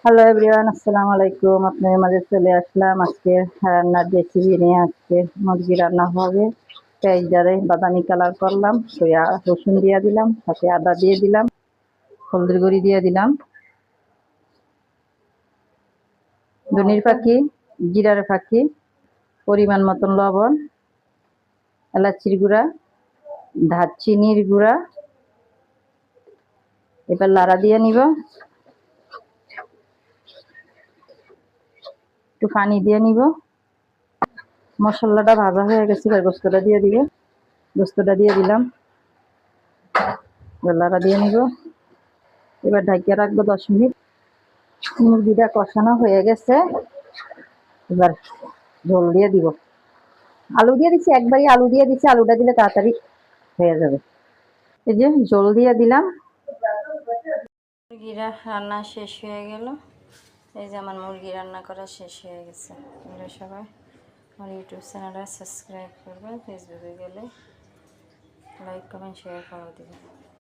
Hello everyone, আসসালামু আলাইকুম। আপনাদের মাঝে চলে আসলাম আজকে রান্নার রেসিপি নিয়ে। আজকে মুরগি রান্না হবে। পেঁয়াজটারে বাদামি কালার করলাম, সয়া রসুন দিয়ে দিলাম, সাথে আদা দিয়ে দিলাম, হলদির গুঁড়ি দিয়ে দিলাম, ধনির ফাঁকি, জিরার ফাঁকি, পরিমাণ মতন লবণ, এলাচির গুঁড়া, দারচিনির গুঁড়া। এবার লাড়া দিয়ে নিব, একটু পানি দিয়ে নিব। মশলাটা ভাজা হয়ে গেছে, এবার গোস্তটা দিয়ে দিব। গোস্তটা দিয়ে দিলাম, লাড়া দিয়ে নিব। এবার ঢাকিয়ে রাখবো 10 মিনিট। মুরগিটা কষানো হয়ে গেছে, এবার ঝোল দিয়ে দিব। আলু দিয়ে দিচ্ছি, একবারই আলু দিয়ে দিচ্ছি, আলুটা দিলে তাড়াতাড়ি হয়ে যাবে। এই যে ঝোল দিয়ে দিলাম। মুরগিরা রান্না শেষ হয়ে গেল। এই যে আমার মুরগি রান্না করা শেষ হয়ে গেছে। তোমরা সবাই আমার ইউটিউব চ্যানেলটা সাবস্ক্রাইব করবে, ফেসবুকে গেলে লাইক কমেন্ট শেয়ার করে দেবে।